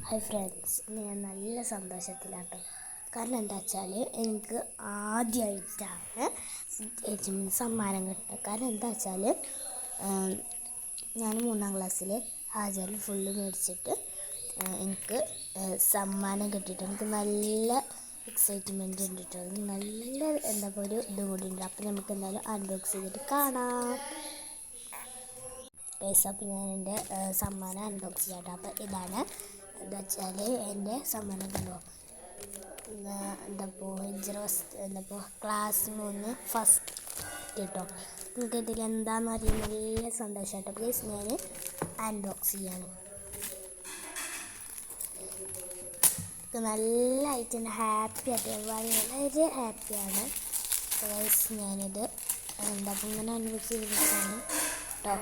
Hi friends, ഞാൻ നല്ല സന്തോഷത്തിലാട്ടോ. കാരണം എന്താ വെച്ചാൽ എനിക്ക് ആദ്യമായിട്ടാണ് സമ്മാനം കിട്ടുന്നത്. കാരണം എന്താ വെച്ചാൽ ഞാൻ 3ാം ക്ലാസ്സിൽ ഹാജറിൽ ഫുള്ള് മേടിച്ചിട്ട് എനിക്ക് സമ്മാനം കിട്ടിയിട്ട് എനിക്ക് നല്ല എക്സൈറ്റ്മെൻറ്റ് ഉണ്ട് കേട്ടോ. നല്ല ഒരു ഇതും കൂടി ഉണ്ട്. അപ്പോൾ നമുക്ക് എന്തായാലും അൺബോക്സ് ചെയ്തിട്ട് കാണാം. അപ്പോൾ ഞാൻ എൻ്റെ സമ്മാനം അൺബോക്സ് ചെയ്യാം കേട്ടോ. അപ്പോൾ ഇതാണ് എന്താ വെച്ചാൽ എൻ്റെ സമ്മാനം കണ്ടോ. ക്ലാസ് 3 ഫസ്റ്റ് കേട്ടോ. നിങ്ങൾക്ക് ഇതിൽ എന്താണെന്ന് അറിയാൻ നല്ല സന്തോഷമായിട്ടോ. പ്ലീസ് ഞാൻ അൺബോക്സ് ചെയ്യാണ്. നല്ലതായിട്ട് ഹാപ്പി ആയിട്ട് വളരെ ഹാപ്പിയാണ്. പ്ലീസ് ഞാനിത് ഇങ്ങനെ അൺബോക്സ് ചെയ്തിട്ടാണ് കേട്ടോ.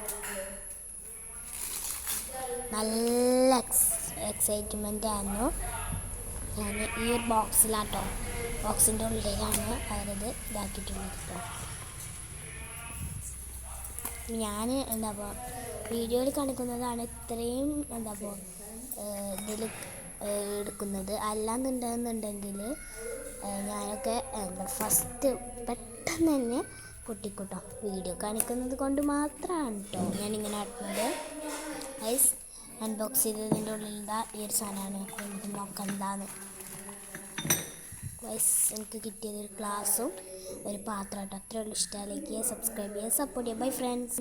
നല്ല എക്സൈറ്റ്മെൻ്റ് ആയിരുന്നു. ഞാൻ ഈ ബോക്സിലാട്ടോ, ബോക്സിൻ്റെ ഉള്ളിലാണ് അവരത് ഇതാക്കിയിട്ടുള്ളത് കേട്ടോ. ഞാൻ വീഡിയോയിൽ കാണിക്കുന്നതാണ് ഇത്രയും ഇതിൽ എടുക്കുന്നത്. അല്ലാന്നുണ്ടെന്നുണ്ടെങ്കിൽ ഞാനൊക്കെ ഫസ്റ്റ് പെട്ടെന്ന് തന്നെ പൊട്ടിക്കൂട്ടോ. വീഡിയോ കാണിക്കുന്നത് കൊണ്ട് മാത്രമാണ് കേട്ടോ ഞാനിങ്ങനെ ആക്കുന്നത്. ഗൈസ്, അൺബോക്സ് ചെയ്തതിൻ്റെ ഉള്ളിൽ ഈ ഒരു സാധനമാണ്. എനിക്ക് നോക്കാം എന്താണ്. ഗൈസ്, എനിക്ക് കിട്ടിയത് ഒരു ഗ്ലാസും ഒരു പാത്രം കേട്ടോ. അത്രയേ ഉള്ളൂ. ഇഷ്ടമായില്ലെങ്കിൽ സബ്സ്ക്രൈബ് ചെയ്യുക, സപ്പോർട്ട് ചെയ്യുക. Bye friends.